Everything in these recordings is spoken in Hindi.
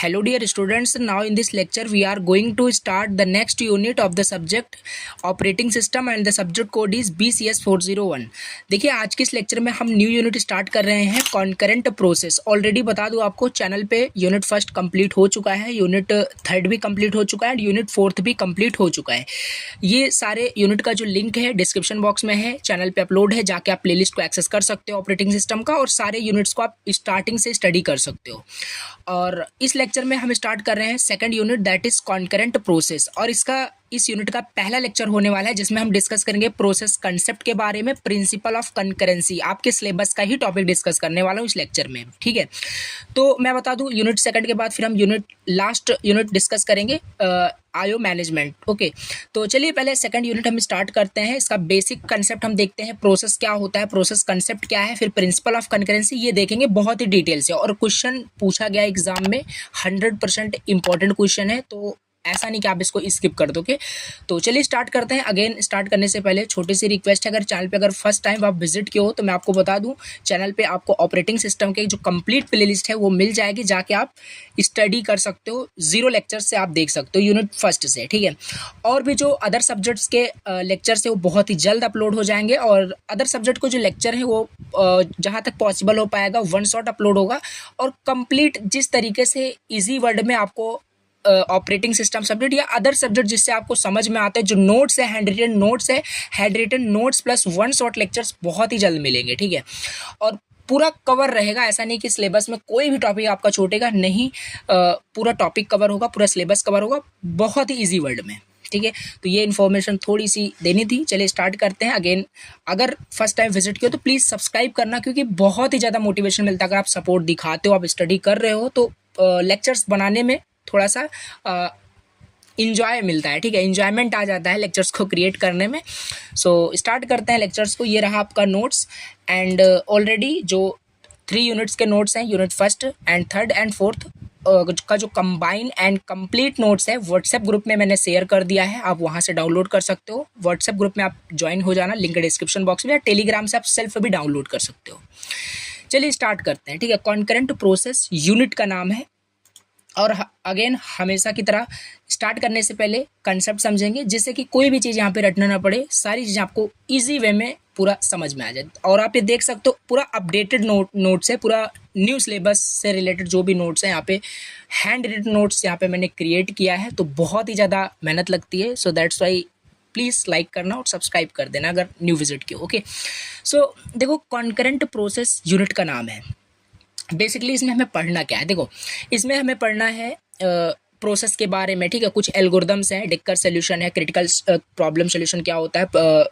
Hello dear students, now in this lecture we are going to start the next unit of the subject operating system and the subject code is BCS 401। देखिए आज के इस लेक्चर में हम न्यू यूनिट स्टार्ट कर रहे हैं कॉन्करेंट प्रोसेस। ऑलरेडी बता दूं आपको चैनल पे यूनिट फर्स्ट कंप्लीट हो चुका है, यूनिट थर्ड भी कंप्लीट हो चुका है, यूनिट फोर्थ भी कंप्लीट हो चुका है। ये सारे यूनिट का जो लिंक है डिस्क्रिप्शन बॉक्स में है, चैनल पे अपलोड है, जाके आप प्लेलिस्ट को एक्सेस कर सकते हो ऑपरेटिंग सिस्टम का और सारे यूनिट्स को आप स्टार्टिंग से स्टडी कर सकते हो। और इस लेक्चर में हम स्टार्ट कर रहे हैं second unit that is concurrent process और इस यूनिट का पहला लेक्चर होने वाला है जिसमें हम डिस्कस करेंगे प्रोसेस कंसेप्ट के बारे में, प्रिंसिपल ऑफ कंकरेंसी। आपके सिलेबस का ही टॉपिक डिस्कस करने वाला हूँ इस लेक्चर में, ठीक है। तो मैं बता दूं यूनिट सेकंड के बाद फिर हम लास्ट यूनिट डिस्कस करेंगे आईओ मैनेजमेंट। ओके, तो चलिए पहले सेकंड यूनिट हम स्टार्ट करते हैं। इसका बेसिक कंसेप्ट हम देखते हैं, प्रोसेस क्या होता है, प्रोसेस कंसेप्ट क्या है, फिर प्रिंसिपल ऑफ कंकरेंसी, ये देखेंगे बहुत ही डिटेल से। और क्वेश्चन पूछा गया एग्जाम में 100% इंपॉर्टेंट क्वेश्चन है, तो ऐसा नहीं कि आप इसको स्किप कर दोगे। तो चलिए स्टार्ट करते हैं। अगेन स्टार्ट करने से पहले छोटी सी रिक्वेस्ट है, अगर चैनल पे अगर फर्स्ट टाइम आप विजिट किए हो तो मैं आपको बता दूं चैनल पे आपको ऑपरेटिंग सिस्टम के जो कंप्लीट प्लेलिस्ट है वो मिल जाएगी, जाके आप स्टडी कर सकते हो। 0 लेक्चर से आप देख सकते हो यूनिट फर्स्ट से, ठीक है। और भी जो अदर सब्जेक्ट्स के लेक्चर्स है वो बहुत ही जल्द अपलोड हो जाएंगे और अदर सब्जेक्ट को जो लेक्चर है वो जहाँ तक पॉसिबल हो पाएगा वन शॉट अपलोड होगा। और कंप्लीट जिस तरीके से ईजी वर्ड में आपको ऑपरेटिंग सिस्टम सब्जेक्ट या अदर सब्जेक्ट जिससे आपको समझ में आता है, जो नोट्स है, handwritten notes plus one shot lectures बहुत ही जल्द मिलेंगे, ठीक है। और पूरा कवर रहेगा, ऐसा नहीं कि सिलेबस में कोई भी टॉपिक आपका छूटेगा नहीं, पूरा टॉपिक कवर होगा, पूरा सिलेबस कवर होगा बहुत ही ईजी वर्ड में, ठीक है। तो ये इन्फॉर्मेशन थोड़ी सी देनी थी। चलिए स्टार्ट करते हैं। अगेन अगर फर्स्ट टाइम विजिट किया तो प्लीज़ सब्सक्राइब करना, क्योंकि बहुत ही ज़्यादा मोटिवेशन मिलता है अगर आप सपोर्ट दिखाते हो, आप स्टडी कर रहे हो तो लेक्चर्स बनाने में थोड़ा सा इंजॉय मिलता है, ठीक है, इंजॉयमेंट आ जाता है लेक्चर्स को क्रिएट करने में। सो स्टार्ट करते हैं लेक्चर्स को। ये रहा आपका नोट्स एंड ऑलरेडी जो 3 यूनिट्स के नोट्स हैं, unit first and third and fourth का जो कंबाइन एंड कंप्लीट नोट्स है व्हाट्सएप ग्रुप में मैंने शेयर कर दिया है, आप वहां से डाउनलोड कर सकते हो। व्हाट्सएप ग्रुप में आप ज्वाइन हो जाना, लिंक डिस्क्रिप्शन बॉक्स में, या टेलीग्राम से आप सेल्फ भी डाउनलोड कर सकते हो। चलिए स्टार्ट करते हैं, ठीक है। कॉन्करेंट प्रोसेस यूनिट का नाम है और अगेन हमेशा की तरह स्टार्ट करने से पहले कंसेप्ट समझेंगे जिससे कि कोई भी चीज़ यहाँ पे रटना ना पड़े, सारी चीज़ें आपको इजी वे में पूरा समझ में आ जाए। और आप ये देख सकते हो पूरा अपडेटेड नोट्स है, पूरा न्यू सिलेबस से रिलेटेड जो भी नोट्स हैं यहाँ पे हैंड रिटन नोट्स यहाँ पे मैंने क्रिएट किया है, तो बहुत ही ज़्यादा मेहनत लगती है। So that's why please like करना और सब्सक्राइब कर देना अगर न्यू विजिट किया। ओके, सो देखो कॉन्करेंट प्रोसेस यूनिट का नाम है। बेसिकली इसमें हमें पढ़ना क्या है, देखो इसमें हमें पढ़ना है प्रोसेस के बारे में, ठीक है। कुछ एल्गोरिदम्स हैं, डिक्कर सोल्यूशन है, क्रिटिकल प्रॉब्लम सोल्यूशन क्या होता है,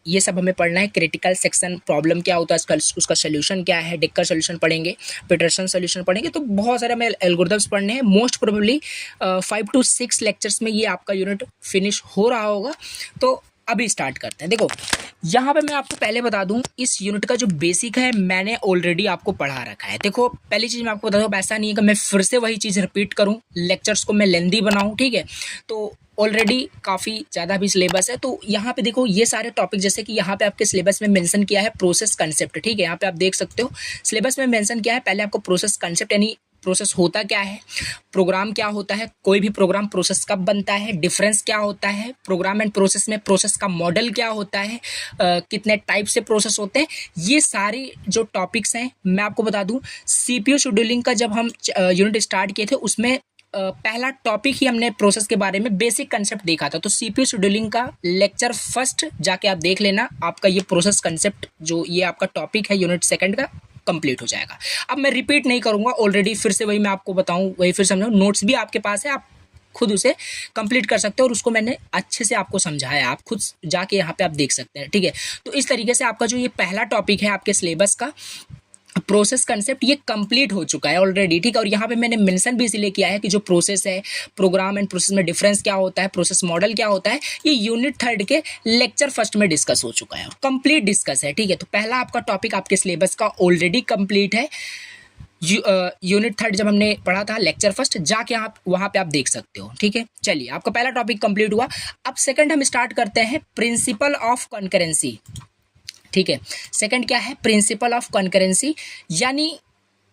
ये सब हमें पढ़ना है। क्रिटिकल सेक्शन प्रॉब्लम क्या होता है, उसका सोल्यूशन क्या है, डिक्कर सोल्यूशन पढ़ेंगे, पीटरसन सोल्यूशन पढ़ेंगे, तो बहुत सारे हमें एल्गोरिदम्स पढ़ने हैं। मोस्ट प्रोबेबली 5 to 6 लेक्चर्स में ये आपका यूनिट फिनिश हो रहा होगा। तो अभी स्टार्ट करते हैं। देखो यहाँ पे मैं आपको पहले बता दूं इस यूनिट का जो बेसिक है मैंने ऑलरेडी आपको पढ़ा रखा है। देखो पहली चीज़ मैं आपको बता दूं, ऐसा नहीं है कि मैं फिर से वही चीज़ रिपीट करूं, लेक्चर्स को मैं लेंदी बनाऊं, ठीक है। तो ऑलरेडी काफ़ी ज़्यादा भी सिलेबस है। तो यहाँ पे देखो ये सारे टॉपिक, जैसे कि यहाँ पे आपके सिलेबस में मेंशन किया है प्रोसेस कंसेप्ट, ठीक है। यहाँ पे आप देख सकते हो सिलेबस में मेंशन किया है, पहले आपको प्रोसेस कंसेप्ट यानी प्रोसेस होता क्या है, प्रोग्राम क्या होता है, कोई भी प्रोग्राम प्रोसेस कब बनता है, डिफरेंस क्या होता है प्रोग्राम एंड प्रोसेस में, प्रोसेस का मॉडल क्या होता है, कितने टाइप से प्रोसेस होते हैं, ये सारी जो टॉपिक्स हैं मैं आपको बता दूं। सीपीयू शेड्यूलिंग का जब हम यूनिट स्टार्ट किए थे उसमें पहला टॉपिक ही हमने प्रोसेस के बारे में बेसिक कंसेप्ट देखा था। तो सीपीयू शेड्यूलिंग का लेक्चर फर्स्ट जाके आप देख लेना, आपका ये प्रोसेस कंसेप्ट जो ये आपका टॉपिक है यूनिट सेकंड का कंप्लीट हो जाएगा। अब मैं रिपीट नहीं करूंगा, ऑलरेडी फिर से वही मैं आपको बताऊं, वही फिर समझाऊं, नोट्स भी आपके पास है, आप खुद उसे कंप्लीट कर सकते हो और उसको मैंने अच्छे से आपको समझाया, आप खुद जाके यहाँ पे आप देख सकते हैं, ठीक है। तो इस तरीके से आपका जो ये पहला टॉपिक है आपके सिलेबस का प्रोसेस कंसेप्ट ये कंप्लीट हो चुका है ऑलरेडी, ठीक है। और यहाँ पे मैंने मेंशन भी इसलिए किया है कि जो प्रोसेस है, प्रोग्राम एंड प्रोसेस में डिफरेंस क्या होता है, प्रोसेस मॉडल क्या होता है, ये यूनिट थर्ड के लेक्चर फर्स्ट में डिस्कस हो चुका है, कंप्लीट डिस्कस है, ठीक है। तो पहला आपका टॉपिक आपके सिलेबस का ऑलरेडी कंप्लीट है। यूनिट थर्ड जब हमने पढ़ा था लेक्चर फर्स्ट, जाके आप वहां पे आप देख सकते हो, ठीक है। चलिए आपका पहला टॉपिक कंप्लीट हुआ। अब सेकंड हम स्टार्ट करते हैं प्रिंसिपल ऑफ कॉन्करेंसी, ठीक है। सेकंड क्या है, प्रिंसिपल ऑफ कॉन्करेंसी, यानी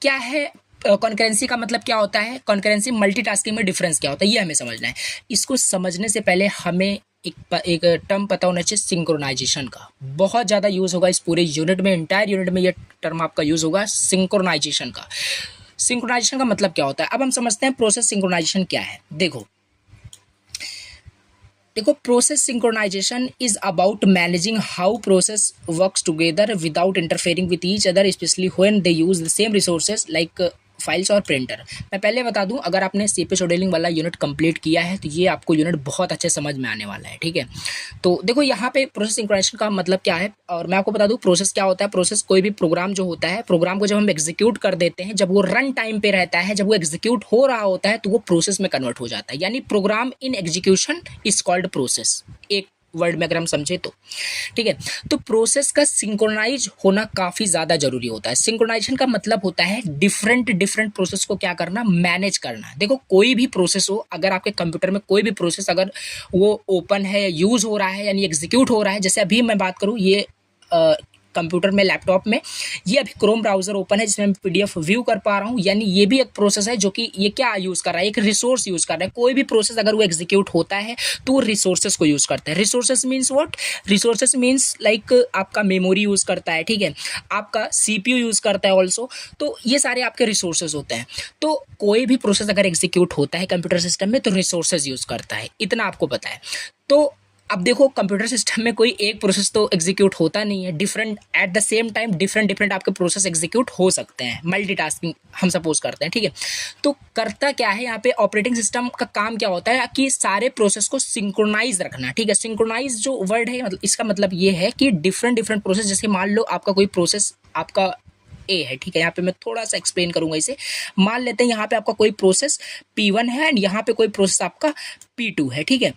क्या है कॉन्करेंसी का मतलब क्या होता है, कॉन्करेंसी मल्टीटास्किंग में डिफरेंस क्या होता है, ये हमें समझना है। इसको समझने से पहले हमें एक टर्म पता होना चाहिए सिंक्रोनाइजेशन का। बहुत ज़्यादा यूज़ होगा इस पूरे यूनिट में, इंटायर यूनिट में ये टर्म आपका यूज़ होगा सिंक्रोनाइजेशन का। सिंक्रोनाइजेशन का मतलब क्या होता है, अब हम समझते हैं प्रोसेस सिंक्रोनाइजेशन क्या है। देखो process synchronisation is about managing how process works together without interfering with each other, specially when they use the same resources like files और प्रिंटर। मैं पहले बता दूं, अगर आपने सीपी शेड्यूलिंग वाला यूनिट कंप्लीट किया है तो ये आपको यूनिट बहुत अच्छे समझ में आने वाला है, ठीक है। तो देखो यहाँ पे प्रोसेस सिंक्रोनाइजेशन का मतलब क्या है, और मैं आपको बता दूं प्रोसेस क्या होता है। प्रोसेस कोई भी प्रोग्राम जो होता है, प्रोग्राम को जब हम एग्जीक्यूट कर देते हैं, जब वो रन टाइम पे रहता है, जब वो एग्जीक्यूट हो रहा होता है तो वो प्रोसेस में कन्वर्ट हो जाता है, यानी program in execution is called process, एक वर्ड में अगर हम समझे तो, ठीक है। तो प्रोसेस का सिंक्रोनाइज होना काफ़ी ज़्यादा जरूरी होता है। सिंक्रोनाइजेशन का मतलब होता है डिफरेंट प्रोसेस को क्या करना, मैनेज करना। देखो कोई भी प्रोसेस हो, अगर आपके कंप्यूटर में कोई भी प्रोसेस अगर वो ओपन है, यूज़ हो रहा है, यानी एग्जीक्यूट हो रहा है, जैसे अभी मैं बात करूँ ये कंप्यूटर में, लैपटॉप में ये अभी क्रोम ब्राउजर ओपन है जिसमें मैं पीडीएफ व्यू कर पा रहा हूँ, यानी ये भी एक प्रोसेस है जो कि ये क्या यूज़ कर रहा है, एक रिसोर्स यूज़ कर रहा है। कोई भी प्रोसेस अगर वो एग्जीक्यूट होता है तो वो रिसोर्सेस को यूज़ करता है। Resources means what, resources means like आपका मेमोरी यूज़ करता है, ठीक है, आपका सीपीयू यूज़ करता है ऑल्सो, तो ये सारे आपके रिसोर्सेज होते हैं। तो कोई भी प्रोसेस अगर एग्जीक्यूट होता है कंप्यूटर सिस्टम में तो रिसोर्सेज यूज़ करता है, इतना आपको पता है। तो अब देखो कंप्यूटर सिस्टम में कोई एक प्रोसेस तो एग्जीक्यूट होता नहीं है, different at the same time different आपके प्रोसेस एग्जीक्यूट हो सकते हैं, मल्टीटास्किंग हम सपोज करते हैं, ठीक है। तो करता क्या है यहाँ पे, ऑपरेटिंग सिस्टम का काम क्या होता है कि सारे प्रोसेस को सिंक्रोनाइज रखना, ठीक है। सिंक्रोनाइज जो वर्ड है मतलब इसका मतलब ये है कि डिफरेंट प्रोसेस, जैसे मान लो आपका कोई प्रोसेस आपका ए है, ठीक है, यहाँ पे मैं थोड़ा सा एक्सप्लेन करूंगा इसे। मान लेते हैं यहाँ पे आपका कोई प्रोसेस P1 है एंड यहाँ पे कोई प्रोसेस आपका P2 है, ठीक है।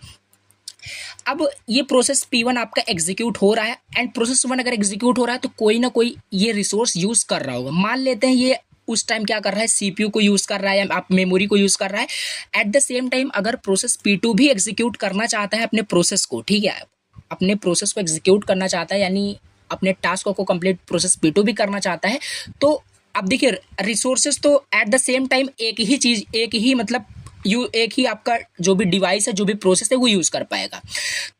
अब ये प्रोसेस P1 आपका एग्जीक्यूट हो रहा है एंड प्रोसेस 1 अगर एग्जीक्यूट हो रहा है तो कोई ना कोई ये रिसोर्स यूज कर रहा होगा। मान लेते हैं ये उस टाइम क्या कर रहा है, सीपीयू को यूज कर रहा है, आप मेमोरी को यूज कर रहा है। एट द सेम टाइम अगर प्रोसेस P2 भी एग्जीक्यूट करना चाहता है अपने प्रोसेस को, ठीक है, अपने प्रोसेस को एग्जीक्यूट करना चाहता है, यानी अपने टास्क को कंप्लीट प्रोसेस P2 भी करना चाहता है, तो अब देखिए रिसोर्सेज तो एट द सेम टाइम एक ही चीज, एक ही मतलब एक ही आपका जो भी डिवाइस है, जो भी प्रोसेस है वो यूज कर पाएगा।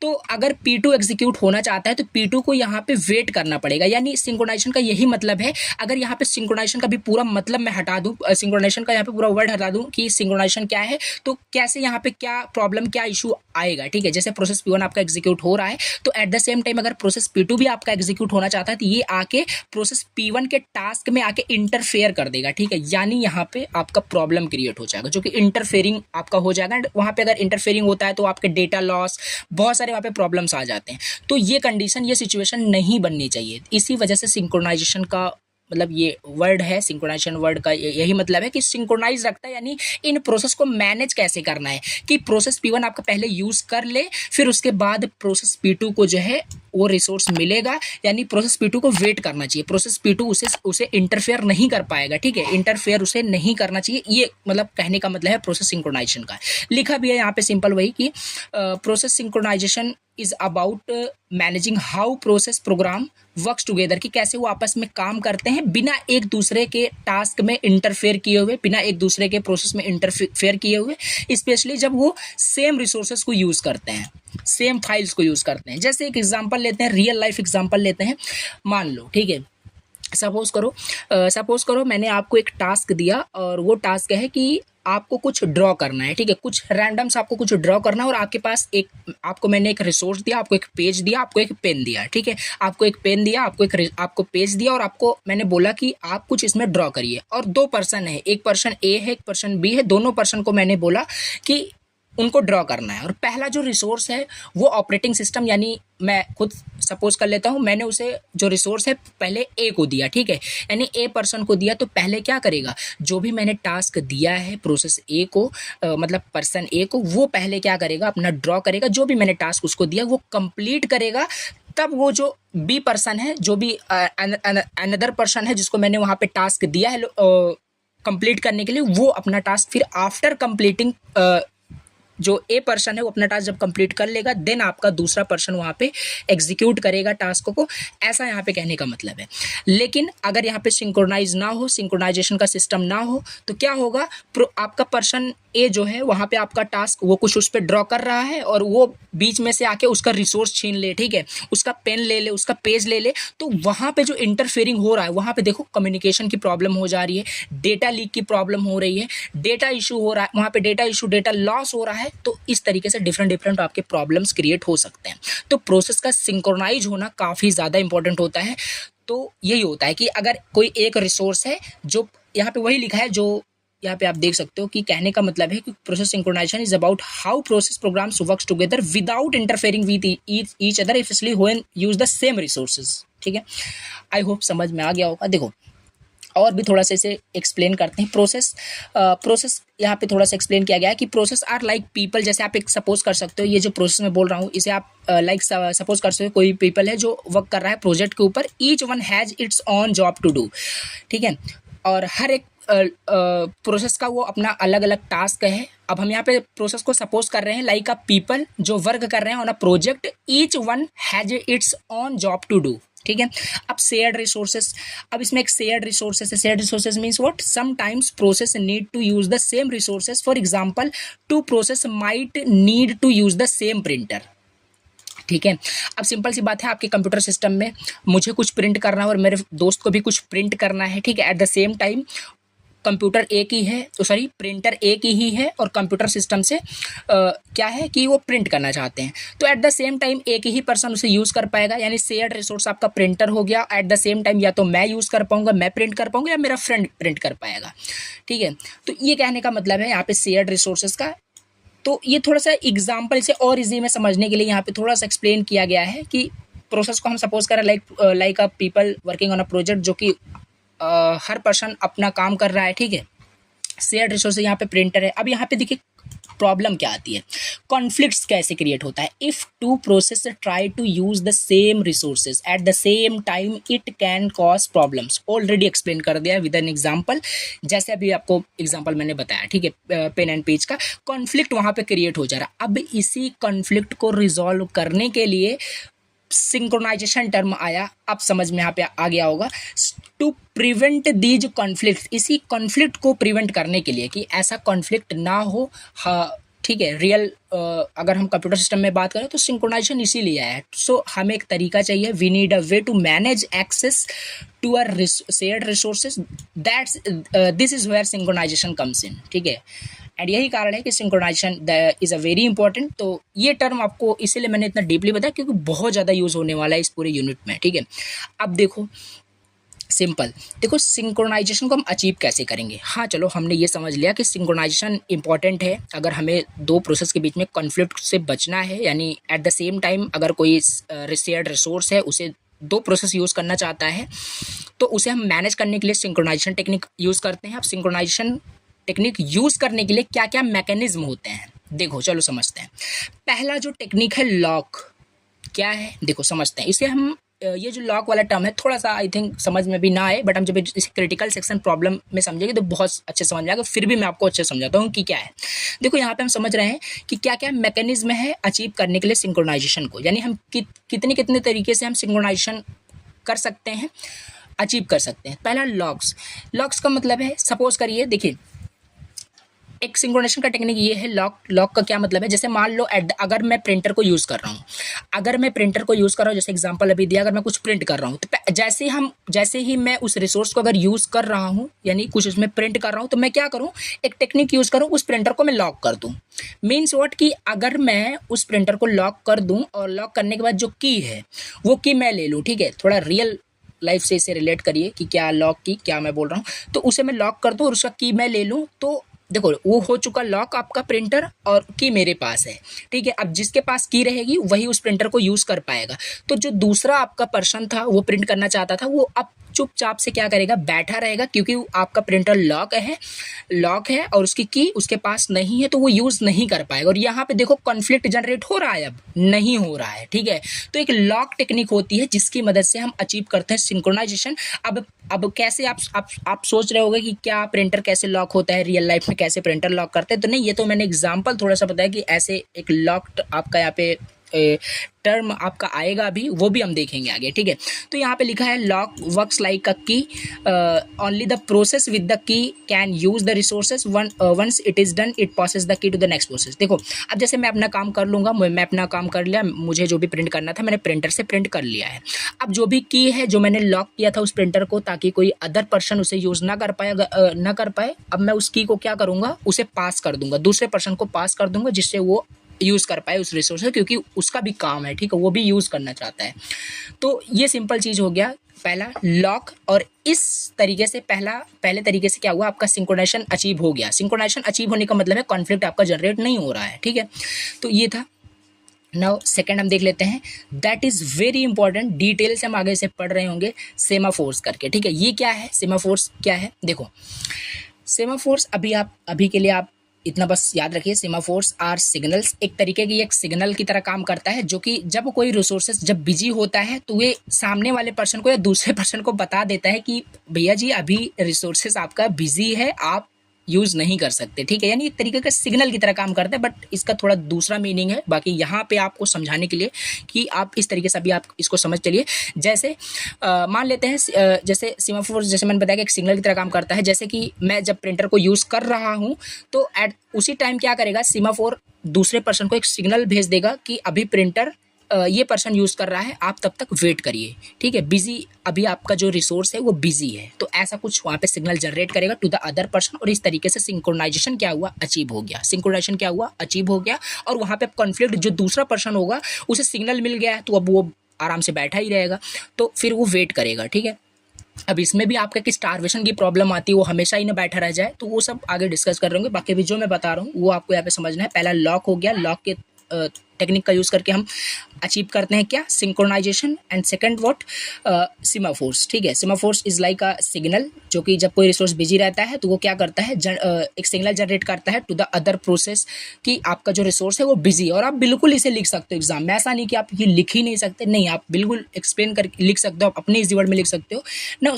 तो अगर P2 एग्जीक्यूट होना चाहता है तो P2 को यहाँ पे वेट करना पड़ेगा, यानी सिंक्रोनाइजेशन का यही मतलब है। अगर यहाँ पे सिंक्रोनाइजेशन का भी पूरा मतलब मैं हटा दूं, सिंक्रोनाइजेशन का यहाँ पे पूरा वर्ड हटा दूं कि सिंक्रोनाइजेशन क्या है, तो कैसे यहाँ पे क्या प्रॉब्लम, क्या इशू आएगा, ठीक है। जैसे प्रोसेस P1 आपका एग्जीक्यूट हो रहा है तो एट द सेम टाइम अगर प्रोसेस P2 भी आपका एग्जीक्यूट होना चाहता है तो ये आके प्रोसेस P1 के टास्क में आके इंटरफेयर कर देगा, ठीक है, यानी यहाँ पे आपका प्रॉब्लम क्रिएट हो जाएगा, जो कि इंटरफेयरिंग आपका हो जाएगा। एंड वहाँ पे अगर इंटरफेयरिंग होता है तो आपके डेटा लॉस, बहुत सारे वहाँ पे प्रॉब्लम्स आ जाते हैं। तो ये कंडीशन, ये सिचुएशन नहीं बननी चाहिए। इसी वजह से सिंक्रोनाइजेशन का मतलब ये वर्ड है, सिंक्रोनाइजेशन वर्ड का यही मतलब है कि सिंक्रोनाइज रखता है, यानी इन प्रोसेस को मैनेज कैसे करना है कि प्रोसेस P1 आपका पहले यूज कर ले, फिर उसके बाद प्रोसेस P2 को जो है वो रिसोर्स मिलेगा, यानी प्रोसेस P2 को वेट करना चाहिए। प्रोसेस P2 उसे इंटरफेयर नहीं कर पाएगा, ठीक है, इंटरफेयर उसे नहीं करना चाहिए। ये मतलब कहने का मतलब है प्रोसेस सिंक्रोनाइजेशन का। लिखा भी है यहाँ पे सिंपल वही कि process synchronisation is about managing how process program works together, कि कैसे वो आपस में काम करते हैं बिना एक दूसरे के टास्क में इंटरफेयर किए हुए, बिना एक दूसरे के प्रोसेस में इंटरफेयर किए हुए, स्पेशली जब वो सेम रिसोर्सेज को यूज करते हैं, सेम फाइल्स को यूज करते हैं। जैसे एक एग्जांपल लेते हैं, रियल लाइफ एग्जांपल लेते हैं। मान लो, ठीक है, सपोज करो मैंने आपको एक टास्क दिया और वो टास्क है कि आपको कुछ ड्रॉ करना है, ठीक है, कुछ रैंडम से आपको कुछ ड्रॉ करना है और आपके पास आपको मैंने एक रिसोर्स दिया, आपको एक पेज दिया, आपको एक पेन दिया, ठीक है, आपको एक पेन दिया, आपको पेज दिया और आपको मैंने बोला कि आप कुछ इसमें ड्रॉ करिए। और दो पर्सन है, एक पर्सन ए है, एक पर्सन बी है, दोनों पर्सन को मैंने बोला कि उनको ड्रॉ करना है। और पहला जो रिसोर्स है वो ऑपरेटिंग सिस्टम, यानी मैं खुद सपोज कर लेता हूँ, मैंने उसे जो रिसोर्स है पहले ए को दिया, ठीक है, यानी ए पर्सन को दिया। तो पहले क्या करेगा, जो भी मैंने टास्क दिया है प्रोसेस ए को, मतलब पर्सन ए को, वो पहले क्या करेगा, अपना ड्रॉ करेगा, जो भी मैंने टास्क उसको दिया वो कंप्लीट करेगा। तब वो जो बी पर्सन है, जो भी अनदर पर्सन है जिसको मैंने वहाँ पे टास्क दिया है कंप्लीट करने के लिए, वो अपना टास्क फिर आफ्टर कंप्लीटिंग जो ए पर्सन है वो अपना टास्क जब कंप्लीट कर लेगा देन आपका दूसरा पर्सन वहाँ पे एग्जीक्यूट करेगा टास्क को, ऐसा यहाँ पे कहने का मतलब है। लेकिन अगर यहाँ पे सिंक्रोनाइज ना हो, सिंक्रोनाइजेशन का सिस्टम ना हो, तो क्या होगा, आपका पर्सन ए जो है वहाँ पे आपका टास्क वो कुछ उस पर ड्रॉ कर रहा है और वो बीच में से आके उसका रिसोर्स छीन ले, ठीक है, उसका पेन ले ले, उसका पेज ले ले, तो वहाँ पे जो इंटरफेयरिंग हो रहा है वहाँ पे देखो कम्युनिकेशन की प्रॉब्लम हो जा रही है, डेटा लीक की प्रॉब्लम हो रही है, डेटा इशू हो रहा है, वहाँ पे डेटा इशू, डेटा लॉस हो रहा है। तो इस तरीके से डिफरेंट आपके प्रॉब्लम्स क्रिएट हो सकते हैं। तो प्रोसेस का सिंक्रोनाइज होना काफ़ी ज़्यादा इंपॉर्टेंट होता है। तो यही होता है कि अगर कोई एक रिसोर्स है, जो यहाँ पे वही लिखा है जो यहाँ पे आप देख सकते हो कि कहने का मतलब है कि process synchronisation is about how process programs works together without interfering with each other specially when use the same resources. ठीक है, आई होप समझ में आ गया होगा। देखो और भी थोड़ा सा इसे एक्सप्लेन करते हैं। प्रोसेस यहाँ पे थोड़ा सा एक्सप्लेन किया गया है कि प्रोसेस आर लाइक पीपल। जैसे आप एक सपोज कर सकते हो, ये जो प्रोसेस मैं बोल रहा हूँ इसे आप लाइक सपोज कर सकते हो कोई पीपल है जो वर्क कर रहा है प्रोजेक्ट के ऊपर, each one has its own job to do, ठीक है, और हर एक प्रोसेस का वो अपना अलग अलग टास्क है। अब हम यहाँ पे प्रोसेस को सपोज कर रहे हैं लाइक अ पीपल जो वर्क कर रहे हैं on a project, each one has its own job to do, ठीक है। अब शेयर्ड रिसोर्सेस, अब इसमें एक शेयर्ड रिसोर्सेस है। Shared resources means what, sometimes process need to use the same resources. For example, two process might need to use the same printer, ठीक है। अब सिंपल सी बात है, आपके कंप्यूटर सिस्टम में मुझे कुछ प्रिंट करना है और मेरे दोस्त को भी कुछ प्रिंट करना है, ठीक है। Eight the same time computer एक ही है, तो सॉरी प्रिंटर एक ही है और कंप्यूटर सिस्टम से क्या है कि वो प्रिंट करना चाहते हैं, तो एट द सेम टाइम एक ही पर्सन उसे यूज़ कर पाएगा। यानी शेयर्ड रिसोर्स आपका प्रिंटर हो गया। एट द सेम टाइम या तो मैं यूज़ कर पाऊंगा, मैं प्रिंट कर पाऊंगा, या मेरा फ्रेंड प्रिंट कर पाएगा, ठीक है। तो ये कहने का मतलब है यहाँ पे शेयर्ड रिसोर्सेज का। तो ये थोड़ा सा एग्जाम्पल से और इजी में समझने के लिए यहाँ पे थोड़ा सा एक्सप्लेन किया गया है कि प्रोसेस को हम सपोज करें like a people working on a project, जो कि हर पर्सन अपना काम कर रहा है, ठीक है। शेयर्ड रिसोर्स यहाँ पे प्रिंटर है। अब यहाँ पे देखिए प्रॉब्लम क्या आती है, कॉन्फ्लिक्ट्स कैसे क्रिएट होता है। If two process try to use the same resources at the same time it can cause problems. Already explain कर दिया विद एन एग्जांपल, जैसे अभी आपको एग्जांपल मैंने बताया, ठीक है, पेन एंड पेज का कॉन्फ्लिक्ट वहाँ पे क्रिएट हो जा रहा है। अब इसी कॉन्फ्लिक्ट को रिजॉल्व करने के लिए सिंक्रोनाइजेशन टर्म आया, अब समझ में यहाँ पे आ गया होगा। टू प्रिवेंट दीज कॉन्फ्लिक्ट, इसी कॉन्फ्लिक्ट को प्रिवेंट करने के लिए कि ऐसा कॉन्फ्लिक्ट ना हो, हाँ ठीक है। रियल अगर हम कंप्यूटर सिस्टम में बात करें तो सिंक्रोनाइजेशन इसीलिए है। सो हमें एक तरीका चाहिए, we need a way to manage access to our shared resources, that's this is where synchronisation comes in, ठीक है। एंड यही कारण है कि synchronisation is a very important. तो ये टर्म आपको इसीलिए मैंने इतना डीपली बताया क्योंकि बहुत ज़्यादा यूज़ होने वाला है इस पूरे यूनिट में, ठीक है। अब देखो सिंपल, देखो सिंक्रोनाइजेशन को हम अचीव कैसे करेंगे। हाँ चलो हमने ये समझ लिया कि सिंक्रोनाइजेशन इंपॉर्टेंट है अगर हमें दो प्रोसेस के बीच में कॉन्फ्लिक्ट से बचना है, यानी एट द सेम टाइम अगर कोई शेयर्ड रिसोर्स है उसे दो प्रोसेस यूज़ करना चाहता है तो उसे हम मैनेज करने के लिए सिंक्रोनाइजेशन टेक्निक यूज़ करते हैं। अब सिंक्रोनाइजेशन टेक्निक यूज़ करने के लिए क्या क्या मैकेनिज्म होते हैं, देखो चलो समझते हैं। पहला जो टेक्निक है लॉक, क्या है देखो समझते हैं इसे हम। ये जो लॉक वाला टर्म है थोड़ा सा आई थिंक समझ में भी ना आए, बट हम जब इसे क्रिटिकल सेक्शन प्रॉब्लम में समझेंगे तो बहुत अच्छे समझ में आएगा। फिर भी मैं आपको अच्छे समझाता हूँ कि क्या है। देखो यहाँ पे हम समझ रहे हैं कि क्या क्या मैकेनिज्म है अचीव करने के लिए सिंक्रोनाइजेशन को, यानी हम कितने तरीके से हम सिंक्रोनाइजेशन कर सकते हैं, अचीव कर सकते हैं। पहला लॉक्स का मतलब है, सपोज करिए देखिए एक सिंक्रोनाइजेशन का टेक्निक ये है। लॉक का क्या मतलब है, जैसे मान लो अगर मैं प्रिंटर को यूज़ कर रहा हूँ, जैसे एग्जांपल अभी दिया, अगर मैं कुछ प्रिंट कर रहा हूँ तो जैसे ही मैं उस रिसोर्स को अगर यूज़ कर रहा हूँ, यानी कुछ उसमें प्रिंट कर रहा हूँ, तो मैं क्या करूँ, एक टेक्निक यूज़ करूँ, उस प्रिंटर को मैं लॉक कर दूँ। मीन्स व्हाट कि अगर मैं उस प्रिंटर को लॉक कर दूँ और लॉक करने के बाद जो की है वो की मैं ले लूँ, ठीक है। थोड़ा रियल लाइफ से इसे रिलेट करिए कि क्या लॉक की क्या मैं बोल रहा हूँ। तो उसे मैं लॉक कर दूँ और उसका की मैं ले लूँ, तो देखो वो हो चुका लॉक आपका प्रिंटर और की मेरे पास है, ठीक है। अब जिसके पास की रहेगी वही उस प्रिंटर को यूज़ कर पाएगा। तो जो दूसरा आपका पर्सन था वो प्रिंट करना चाहता था, वो अब चुपचाप से क्या करेगा, बैठा रहेगा, क्योंकि आपका प्रिंटर लॉक है और उसकी की उसके पास नहीं है, तो वो यूज़ नहीं कर पाएगा। और यहाँ पे देखो कॉन्फ्लिक्ट जनरेट हो रहा है, अब नहीं हो रहा है, ठीक है। तो एक लॉक टेक्निक होती है जिसकी मदद से हम अचीव करते हैं सिंक्रोनाइजेशन। अब कैसे आप सोच रहे होगे कि क्या प्रिंटर कैसे लॉक होता है, रियल लाइफ में कैसे प्रिंटर लॉक करते हैं, तो नहीं, ये तो मैंने एग्जांपल थोड़ा सा बताया कि ऐसे एक लॉक्ड आपका यहाँ पे टर्म आपका आएगा अभी, वो भी हम देखेंगे आगे, ठीक है। तो यहाँ पे लिखा है lock works like a key, only the process with the key can use the resources, once it is done it passes the key to the next process. देखो अब जैसे मैं अपना काम कर लूँगा, मैं अपना काम कर लिया, मुझे जो भी प्रिंट करना था मैंने प्रिंटर से प्रिंट कर लिया है। अब जो भी की है जो मैंने लॉक किया था उस प्रिंटर को, ताकि कोई अदर पर्सन उसे यूज़ ना कर पाए, अब मैं उस की को क्या करूँगा, उसे पास कर दूंगा, दूसरे पर्सन को पास कर दूंगा, जिससे वो यूज़ कर पाए उस रिसोर्स को, क्योंकि उसका भी काम है, ठीक है, वो भी यूज़ करना चाहता है। तो ये सिंपल चीज़ हो गया पहला लॉक। और इस तरीके से पहले तरीके से क्या हुआ, आपका सिंक्रोनाइजेशन अचीव हो गया। सिंक्रोनाइजेशन अचीव होने का मतलब है कॉन्फ्लिक्ट आपका जनरेट नहीं हो रहा है, ठीक है। तो ये था। नाउ सेकंड हम देख लेते हैं, that is very important, detail से हम आगे से पढ़ रहे होंगे, सेमाफोर्स करके, ठीक है। ये क्या है, सेमाफोर्स क्या है, देखो सेमाफोर्स अभी के लिए आप इतना बस याद रखिए, सेमाफोर्स आर सिग्नल्स, एक तरीके की एक सिग्नल की तरह काम करता है, जो कि जब कोई रिसोर्सेज जब बिजी होता है तो वे सामने वाले पर्सन को या दूसरे पर्सन को बता देता है कि भैया जी अभी रिसोर्सेज आपका बिजी है, आप यूज़ नहीं कर सकते, ठीक है। यानी एक तरीके का सिग्नल की तरह काम करता है, बट इसका थोड़ा दूसरा मीनिंग है। बाकी यहाँ पे आपको समझाने के लिए कि आप इस तरीके से अभी आप इसको समझ चलिए। जैसे मान लेते हैं जैसे सेमाफोर, जैसे मैंने बताया कि एक सिग्नल की तरह काम करता है। जैसे कि मैं जब प्रिंटर को यूज़ कर रहा हूँ तो एट उसी टाइम क्या करेगा, सेमाफोर दूसरे पर्सन को एक सिग्नल भेज देगा कि अभी प्रिंटर ये पर्सन यूज़ कर रहा है, आप तब तक वेट करिए, ठीक है, बिजी, अभी आपका जो रिसोर्स है वो बिजी है। तो ऐसा कुछ वहाँ पे सिग्नल जनरेट करेगा टू द अदर पर्सन, और इस तरीके से सिंक्रोनाइजेशन क्या हुआ, अचीव हो गया। सिंक्रोनाइजेशन क्या हुआ, अचीव हो गया। और वहाँ पे कॉन्फ्लिक्ट, जो दूसरा पर्सन होगा उसे सिग्नल मिल गया है, तो अब वो आराम से बैठा ही रहेगा, तो फिर वो वेट करेगा, ठीक है। अब इसमें भी आपका कि स्टारवेशन की प्रॉब्लम आती है, वो हमेशा ही ना बैठा रह जाए, तो वो सब आगे डिस्कस कर रहे होंगे। बाकी भी जो मैं बता रहा हूँ वो आपको यहाँ पे समझना है। पहला लॉक हो गया, लॉक के टेक्निक का यूज़ करके हम अचीव करते हैं क्या, synchronisation. And second what, semaphores, ठीक है। Semaphores is like a signal, जो कि जब कोई रिसोर्स बिजी रहता है तो वो क्या करता है, एक सिग्नल जनरेट करता है टू द अदर प्रोसेस कि आपका जो रिसोर्स है वो बिजी है। और आप बिल्कुल इसे लिख सकते हो एग्जाम में, ऐसा नहीं कि आप ये लिख ही नहीं सकते, नहीं, आप बिल्कुल एक्सप्लेन करके लिख सकते हो, आप अपने इजी वर्ड में लिख सकते हो ना।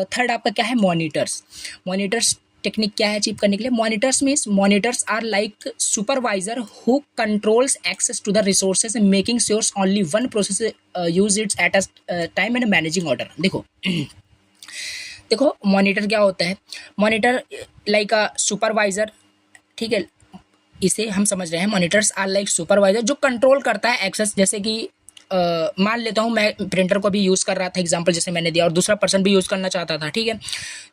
थर्ड आपका क्या है, मॉनिटर्स टेक्निक क्या है अचीव करने के लिए। Monitors are like supervisor who controls access to the resources making sure only one process use its at a time and managing order. देखो मॉनिटर क्या होता है, मॉनिटर लाइक अ सुपरवाइजर, ठीक है, इसे हम समझ रहे हैं। मॉनिटर्स आर लाइक सुपरवाइजर, जो कंट्रोल करता है एक्सेस। जैसे कि मान लेता हूँ मैं प्रिंटर को भी यूज़ कर रहा था, एग्जांपल जैसे मैंने दिया, और दूसरा पर्सन भी यूज़ करना चाहता था, ठीक है।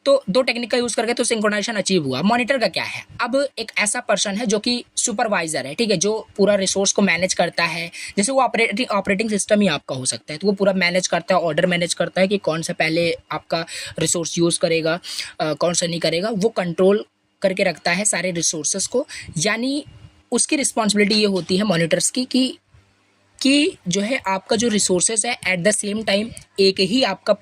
तो दो टेक्निक का यूज़ करके तो सिंक्रोनाइजेशन अचीव हुआ। मॉनिटर का क्या है, अब एक ऐसा पर्सन है जो कि सुपरवाइजर है, ठीक है, जो पूरा रिसोर्स को मैनेज करता है। जैसे वो ऑपरेटिंग सिस्टम ही आपका हो सकता है, तो वो पूरा मैनेज करता है, ऑर्डर मैनेज करता है कि कौन सा पहले आपका रिसोर्स यूज़ करेगा, कौन सा नहीं करेगा, वो कंट्रोल करके रखता है सारे रिसोर्सेस को। यानी उसकी रिस्पॉन्सिबिलिटी ये होती है मॉनिटर्स की कि जो है आपका जो रिसोर्सेज है एट द सेम टाइम एक ही आपका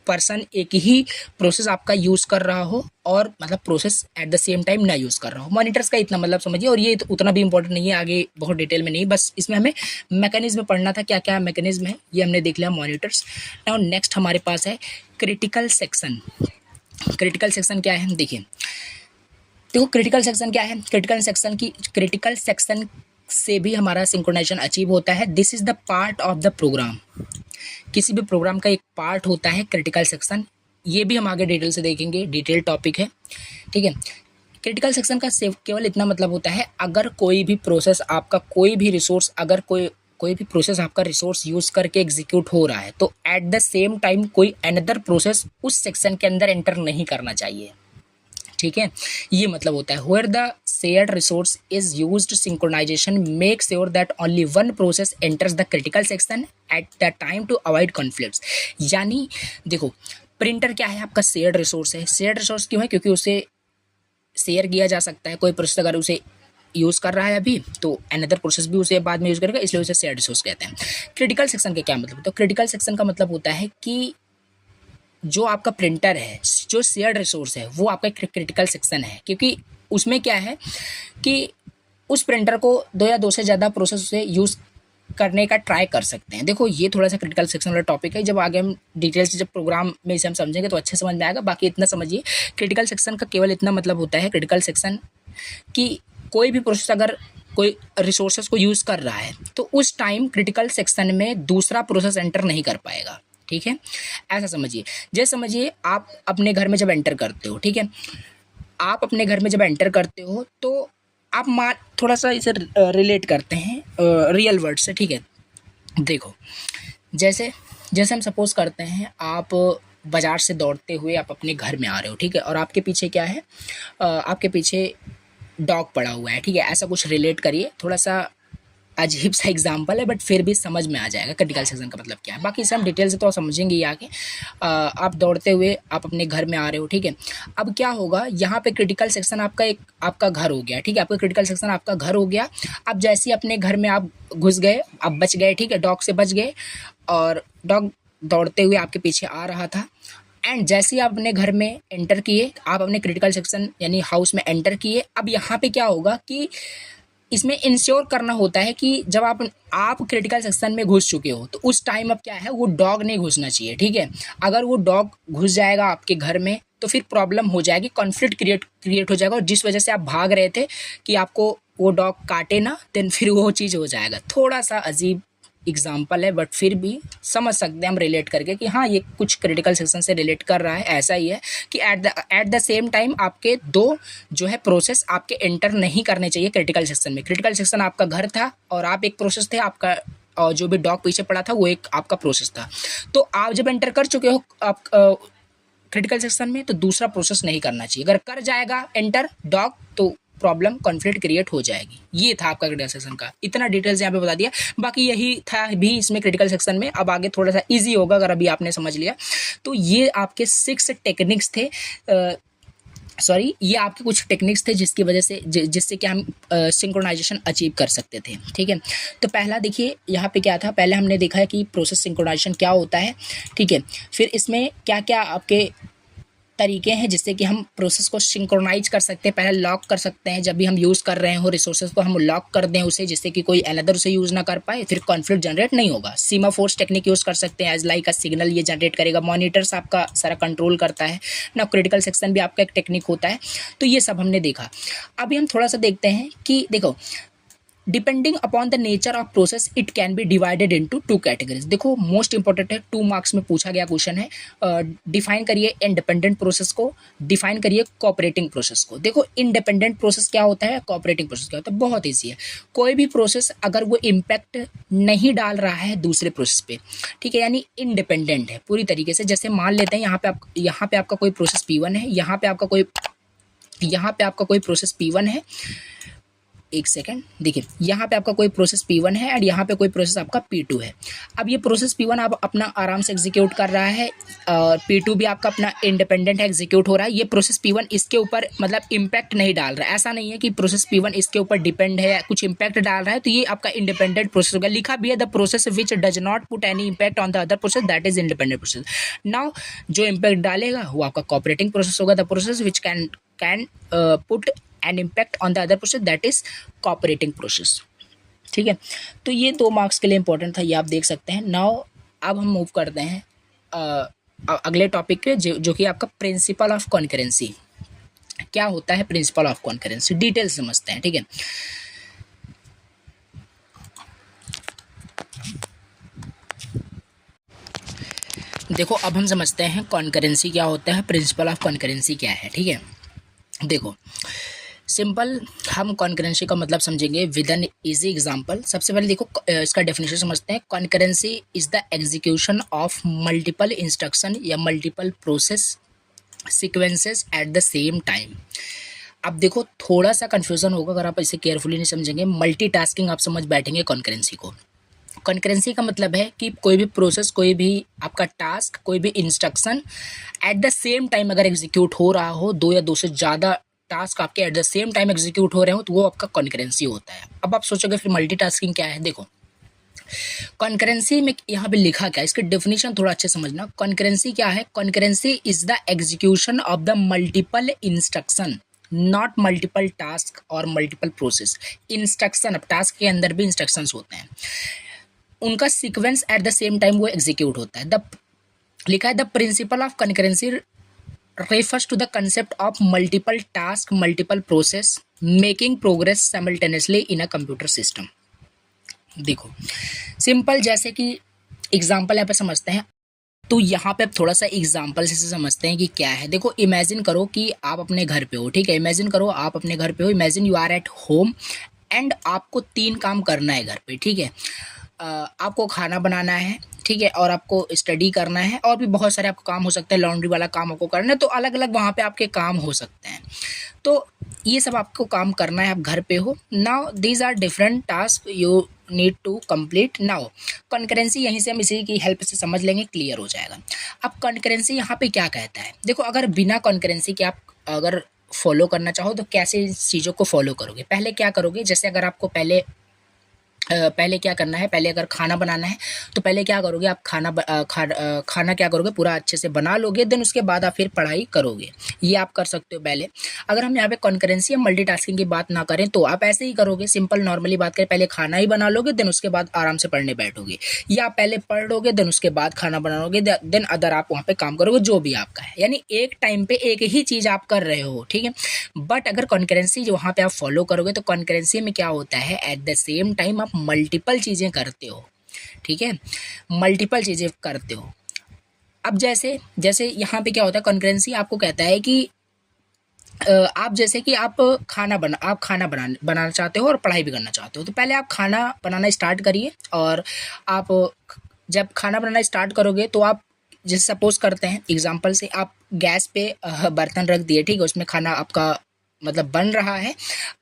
पर्सन एक ही प्रोसेस आपका यूज़ कर रहा हो, और मतलब process at the same time ना यूज़ कर रहा हो। मॉनिटर्स का इतना मतलब समझिए, और ये तो उतना भी इंपॉर्टेंट नहीं है, आगे बहुत डिटेल में नहीं, बस इसमें हमें मैकेनिज्म पढ़ना था, क्या क्या मैकेनिज्म है ये हमने देख लिया मॉनिटर्स। नाउ नेक्स्ट हमारे पास है क्रिटिकल सेक्शन। क्रिटिकल सेक्शन क्या है, देखो क्रिटिकल सेक्शन क्या है, क्रिटिकल सेक्शन से भी हमारा सिंक्रोनाइजेशन अचीव होता है। This is the part of the program, किसी भी प्रोग्राम का एक पार्ट होता है क्रिटिकल सेक्शन। ये भी हम आगे डिटेल से देखेंगे, डिटेल टॉपिक है, ठीक है। क्रिटिकल सेक्शन का सिर्फ केवल इतना मतलब होता है, अगर कोई भी प्रोसेस आपका कोई भी रिसोर्स, अगर कोई भी प्रोसेस आपका रिसोर्स यूज़ करके एग्जीक्यूट हो रहा है, तो एट द सेम टाइम कोई अनदर प्रोसेस उस सेक्शन के अंदर एंटर नहीं करना चाहिए, ठीक है। ये मतलब होता है where the shared resource is used, synchronisation make sure that only one process enters the critical section at the time to avoid conflicts. यानी देखो प्रिंटर क्या है, आपका शेयर्ड रिसोर्स है। शेयर्ड रिसोर्स क्यों है, क्योंकि उसे शेयर किया जा सकता है। कोई प्रोसेस अगर उसे यूज़ कर रहा है अभी, तो अनदर प्रोसेस भी उसे बाद में यूज़ करेगा, इसलिए उसे शेयर्ड रिसोर्स कहते हैं। क्रिटिकल सेक्शन का क्या मतलब, तो क्रिटिकल सेक्शन का मतलब होता है कि जो आपका प्रिंटर है, जो शेयर्ड रिसोर्स है, वो आपका क्रिटिकल सेक्शन है, क्योंकि उसमें क्या है कि उस प्रिंटर को दो या दो से ज़्यादा प्रोसेस से यूज़ करने का ट्राई कर सकते हैं। देखो ये थोड़ा सा क्रिटिकल सेक्शन वाला टॉपिक है, जब आगे हम डिटेल से जब प्रोग्राम में इसे हम समझेंगे तो अच्छे समझ में आएगा। बाकी इतना समझिए, क्रिटिकल सेक्शन का केवल इतना मतलब होता है क्रिटिकल सेक्शन कि कोई भी प्रोसेस अगर कोई रिसोर्सेज को यूज़ कर रहा है तो उस टाइम क्रिटिकल सेक्शन में दूसरा प्रोसेस एंटर नहीं कर पाएगा। ठीक है, ऐसा समझिए। जैसे समझिए आप अपने घर में जब एंटर करते हो, ठीक है, आप अपने घर में जब एंटर करते हो तो आप थोड़ा सा इसे रिलेट करते हैं रियल वर्ड से। ठीक है, देखो जैसे जैसे हम सपोज करते हैं आप बाज़ार से दौड़ते हुए आप अपने घर में आ रहे हो, ठीक है, और आपके पीछे क्या है, आपके पीछे डॉग पड़ा हुआ है। ठीक है, ऐसा कुछ रिलेट करिए। थोड़ा सा अजीब सा एग्जाम्पल है बट फिर भी समझ में आ जाएगा क्रिटिकल सेक्शन का मतलब क्या है। बाकी इसे हम डिटेल से तो समझेंगे ही आगे। आप दौड़ते हुए आप अपने घर में आ रहे हो, ठीक है। अब क्या होगा, यहाँ पे क्रिटिकल सेक्शन आपका घर हो गया, ठीक है, आपका क्रिटिकल सेक्शन आपका घर हो गया। अब जैसे ही अपने घर में आप घुस गए, आप बच गए, ठीक है, डॉग से बच गए, और डॉग दौड़ते हुए आपके पीछे आ रहा था। एंड जैसे ही आप अपने घर में एंटर किए, आप अपने क्रिटिकल सेक्शन यानी हाउस में एंटर किए। अब यहाँ पे क्या होगा कि इसमें इंश्योर करना होता है कि जब आप क्रिटिकल सेक्शन में घुस चुके हो तो उस टाइम अब क्या है, वो डॉग नहीं घुसना चाहिए। ठीक है, अगर वो डॉग घुस जाएगा आपके घर में तो फिर प्रॉब्लम हो जाएगी, कॉन्फ्लिक्ट क्रिएट हो जाएगा, और जिस वजह से आप भाग रहे थे कि आपको वो डॉग काटे ना, देन फिर वो चीज़ हो जाएगा। थोड़ा सा अजीब एग्जाम्पल है बट फिर भी समझ सकते हैं हम रिलेट करके कि हाँ ये कुछ क्रिटिकल सेक्शन से रिलेट कर रहा है। ऐसा ही है कि एट द सेम टाइम आपके दो जो है प्रोसेस आपके एंटर नहीं करने चाहिए क्रिटिकल सेक्शन में। क्रिटिकल सेक्शन आपका घर था और आप एक प्रोसेस थे, आपका और जो भी डॉग पीछे पड़ा था वो एक आपका प्रोसेस था। तो आप जब एंटर कर चुके हो आप क्रिटिकल सेक्शन में तो दूसरा प्रोसेस नहीं करना चाहिए। अगर कर जाएगा एंटर डॉग तो प्रॉब्लम कॉन्फ्लिक्ट क्रिएट हो जाएगी। ये था आपका क्रिटिकल सेक्शन का, इतना डिटेल्स यहाँ पे बता दिया। बाकी यही था भी इसमें क्रिटिकल सेक्शन में। अब आगे थोड़ा सा इजी होगा अगर अभी आपने समझ लिया तो। ये आपके 6 टेक्निक्स थे, ये आपके कुछ टेक्निक्स थे जिसकी वजह से जिससे कि हम सिंक्रोनाइजेशन अचीव कर सकते थे। ठीक है, तो पहला देखिए यहाँ पे क्या था, पहले हमने देखा है कि प्रोसेस सिंक्रोनाइजेशन क्या होता है। ठीक है, फिर इसमें क्या क्या आपके तरीके हैं जिससे कि हम प्रोसेस को सिंक्रोनाइज कर सकते हैं। पहले लॉक कर सकते हैं, जब भी हम यूज़ कर रहे हो रिसोर्सेज को हम लॉक कर दें उसे, जिससे कि कोई अनदर उसे यूज़ ना कर पाए, फिर कॉन्फ्लिक्ट जनरेट नहीं होगा। सीमाफोर्स टेक्निक यूज़ कर सकते हैं, एज लाइक अ सिग्नल ये जनरेट करेगा। मॉनिटर्स आपका सारा कंट्रोल करता है ना। क्रिटिकल सेक्शन भी आपका एक टेक्निक होता है। तो ये सब हमने देखा। अभी हम थोड़ा सा देखते हैं कि देखो depending upon the nature of process it can be divided into 2 categories. देखो मोस्ट इंपॉर्टेंट है, 2 मार्क्स में पूछा गया क्वेश्चन है। डिफाइन करिए इंडिपेंडेंट प्रोसेस को, डिफाइन करिए कोऑपरेटिंग प्रोसेस को। देखो इंडिपेंडेंट प्रोसेस क्या होता है, कोऑपरेटिंग प्रोसेस क्या होता है, बहुत ईजी है। कोई भी प्रोसेस अगर वो इम्पैक्ट नहीं डाल रहा है दूसरे प्रोसेस पे, ठीक है, यानी इंडिपेंडेंट है पूरी तरीके से। जैसे मान लेते हैं यहाँ पे आपका कोई प्रोसेस P1 है, यहाँ पे आपका कोई प्रोसेस P1 है। एक सेकेंड, देखिए यहाँ पे आपका कोई प्रोसेस P1 है और यहाँ पे कोई प्रोसेस आपका P2 है। अब ये प्रोसेस P1 आप अपना आराम से एग्जीक्यूट कर रहा है और P2 भी आपका अपना इंडिपेंडेंट है, एग्जीक्यूट हो रहा है। ये प्रोसेस P1 इसके ऊपर मतलब इम्पैक्ट नहीं डाल रहा है। ऐसा नहीं है कि प्रोसेस P1 इसके ऊपर डिपेंड है, कुछ इम्पैक्ट डाल रहा है, तो ये आपका इंडिपेंडेंट प्रोसेस होगा। लिखा भी है the process which does not put any impact on the other process that is independent process. Now जो इम्पैक्ट डालेगा वो आपका कोऑपरेटिंग प्रोसेस होगा, the process which can put an impact on the other process that is cooperating process. ठीक है, तो ये 2 मार्क्स के लिए इंपॉर्टेंट था, ये आप देख सकते हैं। नाउ अब हम मूव करते हैं अगले टॉपिक पे जो कि आपका प्रिंसिपल ऑफ कॉन्करेंसी। क्या होता है प्रिंसिपल ऑफ कॉन्करेंसी, डिटेल समझते हैं। ठीक है, देखो अब हम समझते हैं कॉन्करेंसी क्या होता है, प्रिंसिपल ऑफ कॉन्करेंसी क्या है। ठीक है, देखो सिंपल हम कॉन्करेंसी का मतलब समझेंगे विद एन इजी एग्जांपल। सबसे पहले देखो इसका डेफिनेशन समझते हैं। Concurrency is the execution of multiple instruction या multiple process sequences at the same time. अब देखो थोड़ा सा कन्फ्यूजन होगा अगर आप इसे केयरफुली नहीं समझेंगे। मल्टीटास्किंग आप समझ बैठेंगे कॉन्करेंसी को। कॉन्करेंसी का मतलब है कि कोई भी प्रोसेस, कोई भी आपका टास्क, कोई भी instruction eight the same time अगर एग्जीक्यूट हो रहा हो, 2 या 2 से ज़्यादा टास्क आपके eight the same time execute हो रहे हो तो वो आपका कॉन्करेंसी होता है। अब आप सोचोगे फिर मल्टीटास्किंग क्या है। देखो कॉन्करेंसी में यहाँ पे लिखा क्या है, इसकी डेफिनेशन थोड़ा अच्छे समझना। कॉन्करेंसी क्या है? Concurrency is the execution of the multiple instruction, not multiple task और मल्टीपल प्रोसेस। इंस्ट्रक्शन, अब टास्क के अंदर भी इंस्ट्रक्शंस होते हैं, उनका sequence eight the same time वो एग्जीक्यूट होता है। द लिखा है the principle of concurrency refers to the concept of multiple task, multiple process making progress simultaneously in a computer system। देखो सिंपल, जैसे कि एग्जांपल यहाँ पे समझते हैं, तो यहाँ पे थोड़ा सा एग्जांपल से समझते हैं कि क्या है। देखो इमेजिन करो कि आप अपने घर पे हो, ठीक है, इमेजिन करो आप अपने घर पे हो, imagine you are at home and आपको 3 काम करना है घर पे, ठीक है। आपको खाना बनाना है, ठीक है, और आपको स्टडी करना है, और भी बहुत सारे आपको काम हो सकते हैं, लॉन्ड्री वाला काम आपको करना है, तो अलग अलग वहाँ पे आपके काम हो सकते हैं। तो ये सब आपको काम करना है, आप घर पे हो। Now these are different task you need to complete. Now concurrency, यहीं से हम इसी की हेल्प से समझ लेंगे, क्लियर हो जाएगा। अब कॉन्करेंसी यहाँ पे क्या कहता है? देखो अगर बिना कॉन्करेंसी के आप अगर फॉलो करना चाहो तो कैसे चीज़ों को फॉलो करोगे? पहले क्या करोगे, जैसे अगर आपको पहले क्या करना है, पहले अगर खाना बनाना है तो पहले क्या करोगे, आप खाना क्या करोगे, पूरा अच्छे से बना लोगे, देन उसके बाद आप फिर पढ़ाई करोगे। ये आप कर सकते हो पहले। अगर हम यहाँ पे कॉन्करेंसी या मल्टीटास्किंग की बात ना करें तो आप ऐसे ही करोगे, सिंपल नॉर्मली बात करें, पहले खाना ही बना लोगे, देन उसके बाद आराम से पढ़ने बैठोगे, या आप पहले पढ़ लोगे देन उसके बाद खाना बनाओगे, देन अदर आप वहाँ पे काम करोगे जो भी आपका है, यानी एक टाइम पे एक ही चीज़ आप कर रहे हो, ठीक है। बट अगर कॉन्करेंसी जो वहाँ पे आप फॉलो करोगे तो कॉन्करेंसी में क्या होता है, एट द सेम टाइम आप मल्टीपल चीज़ें करते हो, ठीक है, मल्टीपल चीज़ें करते हो। अब जैसे यहाँ पे क्या होता है, कॉन्करेंसी आपको कहता है कि आप जैसे कि आप खाना बनाना चाहते हो और पढ़ाई भी करना चाहते हो, तो पहले आप खाना बनाना स्टार्ट करिए, और आप जब खाना बनाना स्टार्ट करोगे तो आप जैसे सपोज करते हैं एग्जांपल से, आप गैस पे बर्तन रख दिए, ठीक है, उसमें खाना आपका मतलब बन रहा है।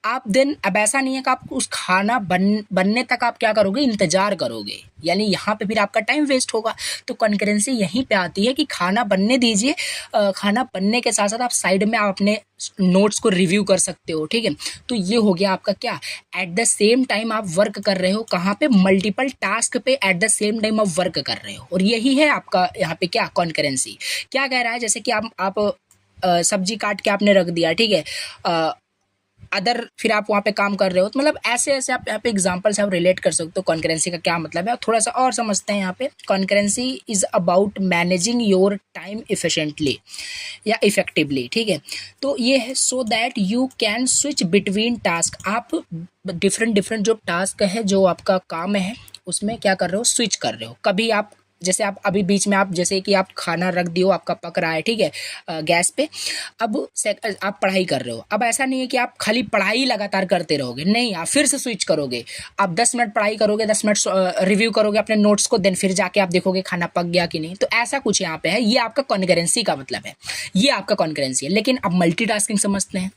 आप देन, अब ऐसा नहीं है कि आप उस खाना बनने तक आप क्या करोगे, इंतज़ार करोगे, यानी यहाँ पे फिर आपका टाइम वेस्ट होगा। तो कॉन्करेंसी यहीं पे आती है कि खाना बनने दीजिए, खाना बनने के साथ साथ आप साइड में आप अपने नोट्स को रिव्यू कर सकते हो, ठीक है। तो ये हो गया आपका क्या, एट द सेम टाइम आप वर्क कर रहे हो, कहाँ पे, मल्टीपल टास्क पे एट द सेम टाइम आप वर्क कर रहे हो, और यही है आपका यहाँ पे क्या, कॉन्करेंसी। क्या कह रहा है, जैसे कि आप सब्जी काट के आपने रख दिया, ठीक है, अदर फिर आप वहाँ पे काम कर रहे हो, तो मतलब ऐसे आप यहाँ पे एग्जांपल से आप रिलेट कर सकते हो कॉन्करेंसी का क्या मतलब है। थोड़ा सा और समझते हैं यहाँ पे। Concurrency is about managing your time efficiently या इफेक्टिवली, ठीक है। तो ये है so that you can switch between task, आप डिफरेंट जो टास्क है, जो आपका काम है, उसमें क्या कर रहे हो, स्विच कर रहे हो। कभी आप जैसे आप अभी बीच में आप जैसे कि आप खाना रख दियो, आपका पक रहा है, ठीक है, गैस पे, अब आप पढ़ाई कर रहे हो। अब ऐसा नहीं है कि आप खाली पढ़ाई लगातार करते रहोगे, नहीं, आप फिर से स्विच करोगे। आप 10 मिनट पढ़ाई करोगे, 10 मिनट रिव्यू करोगे अपने नोट्स को, देन फिर जाके आप देखोगे खाना पक गया कि नहीं। तो ऐसा कुछ यहाँ पे है, ये आपका कॉन्करेंसी का मतलब है, ये आपका कॉन्करेंसी है। लेकिन अब मल्टीटास्किंग समझते हैं।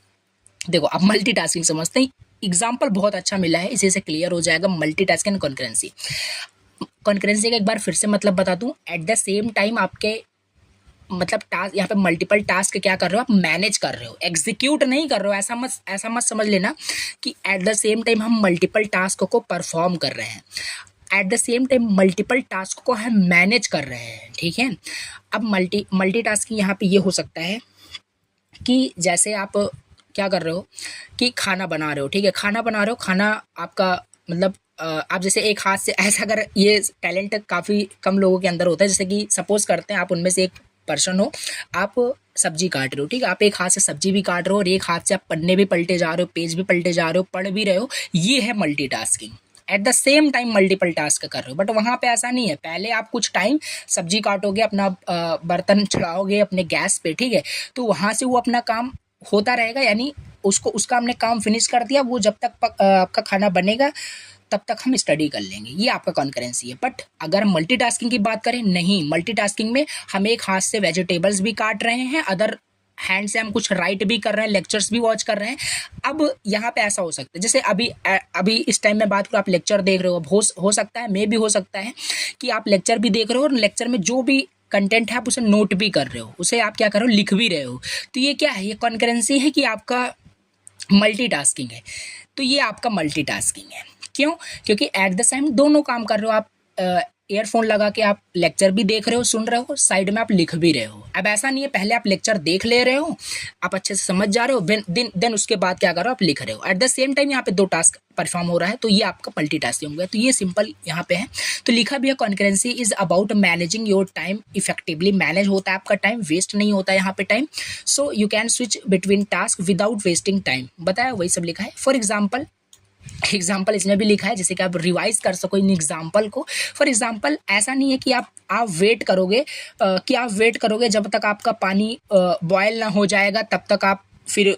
देखो अब मल्टीटास्किंग समझते हैं, एग्जाम्पल बहुत अच्छा मिला है, इसी से क्लियर हो जाएगा मल्टीटास्किंग एंड कॉन्करेंसी। कॉन्करेंसी का एक बार फिर से मतलब बता दूं, एट द सेम टाइम आपके मतलब टास्क, यहाँ पे मल्टीपल टास्क क्या कर रहे हो, आप मैनेज कर रहे हो, एग्जीक्यूट नहीं कर रहे हो। ऐसा मत समझ लेना कि एट द सेम टाइम हम मल्टीपल टास्क को परफॉर्म कर रहे हैं, eight the same time multiple task को हम मैनेज कर रहे हैं, ठीक है। अब मल्टीटास्किंग यहाँ पे ये हो सकता है कि जैसे आप क्या कर रहे हो कि खाना बना रहे हो, ठीक है, खाना बना रहे हो, खाना आपका मतलब आप जैसे एक हाथ से ऐसा, अगर ये टैलेंट काफ़ी कम लोगों के अंदर होता है, जैसे कि सपोज करते हैं आप उनमें से एक पर्सन हो, आप सब्जी काट रहे हो, ठीक है, आप एक हाथ से सब्जी भी काट रहे हो और एक हाथ से आप पन्ने भी पलटे जा रहे हो, पेज भी पलटे जा रहे हो, पढ़ भी रहे हो, ये है multitasking. Eight the same time multiple task कर रहे हो। बट वहाँ पे ऐसा नहीं है, पहले आप कुछ टाइम सब्जी काटोगे, अपना बर्तन चढ़ाओगे अपने गैस पे, ठीक है, तो वहाँ से वो अपना काम होता रहेगा, यानी उसका हमने काम फिनिश कर दिया, वो जब तक आपका खाना बनेगा तब तक हम स्टडी कर लेंगे, ये आपका कॉन्करेंसी है। बट अगर मल्टीटास्किंग की बात करें, नहीं, मल्टीटास्किंग में हम एक हाथ से वेजिटेबल्स भी काट रहे हैं, अदर हैंड से हम कुछ राइट भी कर रहे हैं, लेक्चर्स भी वॉच कर रहे हैं। अब यहाँ पे ऐसा हो सकता है, जैसे अभी इस टाइम में बात करो, आप लेक्चर देख रहे हो, हो सकता है, मे भी हो सकता है कि आप लेक्चर भी देख रहे हो और लेक्चर में जो भी कंटेंट है आप उसे नोट भी कर रहे हो, उसे आप क्या कर रहे हो, लिख भी रहे हो। तो ये क्या है, ये कॉन्करेंसी है कि आपका मल्टीटास्किंग है। तो ये आपका मल्टीटास्किंग है। क्यों? क्योंकि एट द टाइम दोनों काम कर रहे हो आप, ईयरफोन लगा के आप लेक्चर भी देख रहे हो, सुन रहे हो, साइड में आप लिख भी रहे हो। अब ऐसा नहीं है पहले आप लेक्चर देख ले रहे हो, आप अच्छे से समझ जा रहे हो, देन उसके बाद क्या कर रहे हो, आप लिख रहे हो। एट द सेम टाइम यहाँ पे दो टास्क परफॉर्म हो रहा है, तो ये आपका मल्टीटास्किंग हो गया। तो ये सिंपल यहाँ पे है। तो लिखा भी है concurrency is about managing your time effectively. Manage होता है आपका टाइम, वेस्ट नहीं होता है यहाँ पे time. So you can switch between task without wasting time. बताया वही सब लिखा है। फॉर एग्जाम्पल इसमें भी लिखा है, जैसे कि आप रिवाइज कर सको इन एग्जाम्पल को। फॉर एग्जाम्पल ऐसा नहीं है कि आप वेट करोगे जब तक आपका पानी बॉयल ना हो जाएगा तब तक आप फिर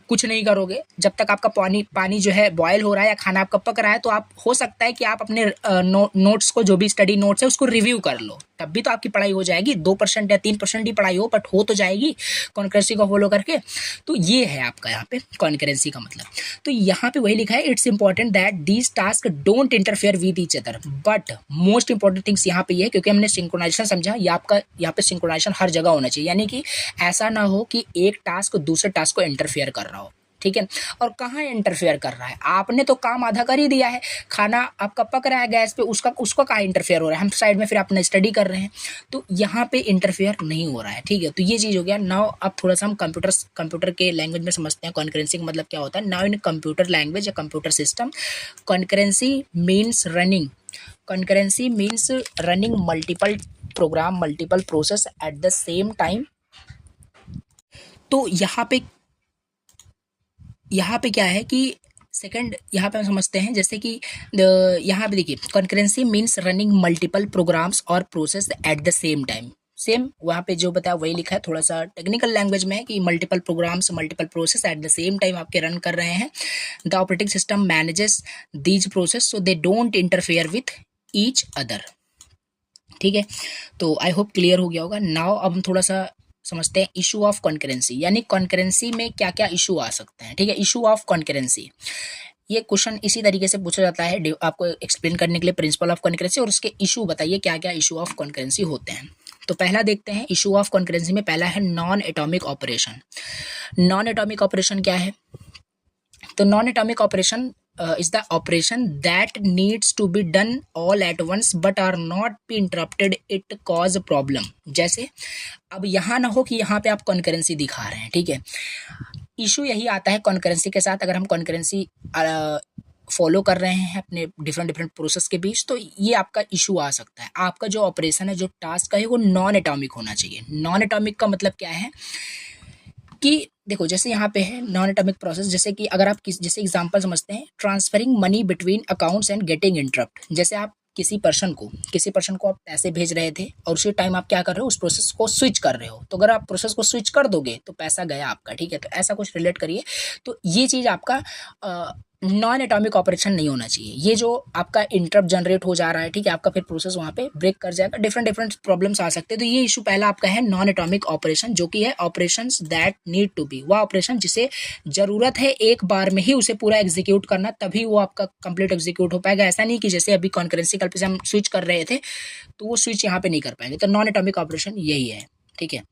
कुछ नहीं करोगे। जब तक आपका पानी जो है बॉयल हो रहा है या खाना आपका पक रहा है, तो आप हो सकता है कि आप अपने नोट्स को, जो भी स्टडी नोट्स है उसको रिव्यू कर लो, तब भी तो आपकी पढ़ाई हो जाएगी। 2% या 3% ही पढ़ाई हो, बट हो तो जाएगी कॉन्करेंसी को फॉलो करके। तो ये है आपका यहाँ पे कॉन्करेंसी का मतलब। तो यहाँ पे वही लिखा है, it's important that these task don't interfere with each other. But most important things यहाँ पे ये है, क्योंकि हमने सिंक्रोनाइजेशन समझा, ये आपका यहाँ पे सिंक्रोनाइजेशन हर जगह होना चाहिए। यानी कि ऐसा ना हो कि एक टास्क दूसरे टास्क को इंटरफेयर कर रहा हो, ठीक है। और कहाँ इंटरफेयर कर रहा है, आपने तो काम आधा कर ही दिया है, खाना आपका पक रहा है गैस पे, उसका कहाँ इंटरफेयर हो रहा है, हम साइड में फिर अपना स्टडी कर रहे हैं, तो यहाँ पे इंटरफेयर नहीं हो रहा है, ठीक है। तो ये चीज़ हो गया। नाउ अब थोड़ा सा हम कंप्यूटर के लैंग्वेज में समझते हैं कॉन्करेंसी का मतलब क्या होता है। नाउ इन कंप्यूटर लैंग्वेज या computer system, concurrency means running multiple program, multiple process at the same time. तो यहाँ पे क्या है कि सेकंड, यहाँ पे हम समझते हैं, जैसे कि यहाँ पे देखिए, concurrency means running multiple programs और process at the same time. Same वहाँ पे जो बताया वही लिखा है, थोड़ा सा टेक्निकल लैंग्वेज में है कि multiple programs, multiple process at the same time आपके रन कर रहे हैं। The operating system manages these process so they don't interfere with each other, ठीक है। तो आई होप क्लियर हो गया होगा। नाउ अब हम थोड़ा सा समझते हैं इशू ऑफ कॉन्करेंसी, यानी कॉन्करेंसी में क्या क्या इशू आ सकते हैं, ठीक है। इशू ऑफ कॉन्करेंसी, ये क्वेश्चन इसी तरीके से पूछा जाता है आपको एक्सप्लेन करने के लिए, प्रिंसिपल ऑफ कॉन्करेंसी और उसके इशू बताइए क्या क्या इशू ऑफ कॉन्करेंसी होते हैं। तो पहला देखते हैं इशू ऑफ कॉन्करेंसी में, पहला है non atomic operation. Non atomic operation क्या है? तो non atomic operation is the operation that needs to be done all at once but are not be interrupted, it cause problem। जैसे अब यहाँ ना हो कि यहाँ पे आप कॉन्करेंसी दिखा रहे हैं, ठीक है। इशू यही आता है कॉन्करेंसी के साथ, अगर हम कॉन्करेंसी फॉलो कर रहे हैं अपने डिफरेंट प्रोसेस के बीच, तो ये आपका इशू आ सकता है। आपका जो ऑपरेशन है, जो टास्क है, वो नॉन एटॉमिक होना चाहिए। नॉन एटॉमिक का मतलब क्या है कि देखो, जैसे यहाँ पे है नॉन एटॉमिक प्रोसेस, जैसे कि अगर आप जैसे एग्जांपल समझते हैं, transferring money between accounts and getting interrupt. जैसे आप किसी पर्सन को आप पैसे भेज रहे थे और उसी टाइम आप क्या कर रहे हो, उस प्रोसेस को स्विच कर रहे हो, तो अगर आप प्रोसेस को स्विच कर दोगे तो पैसा गया आपका, ठीक है। तो ऐसा कुछ रिलेट करिए। तो ये चीज़ आपका नॉन एटॉमिक ऑपरेशन नहीं होना चाहिए। ये जो आपका इंटरप्ट जनरेट हो जा रहा है, ठीक है, आपका फिर प्रोसेस वहाँ पे ब्रेक कर जाएगा, डिफरेंट प्रॉब्लम्स आ सकते हैं। तो ये इशू पहला आपका है नॉन एटॉमिक ऑपरेशन, जो कि है operations that need to be, वह ऑपरेशन जिसे जरूरत है एक बार में ही उसे पूरा एग्जीक्यूट करना, तभी वो आपका कंप्लीट एग्जीक्यूट हो पाएगा। ऐसा नहीं कि जैसे अभी कॉन्करेंसी कल पे से हम स्विच कर रहे थे तो वो स्विच यहाँ पे नहीं कर पाएंगे। तो नॉन एटॉमिक ऑपरेशन यही है, ठीक है।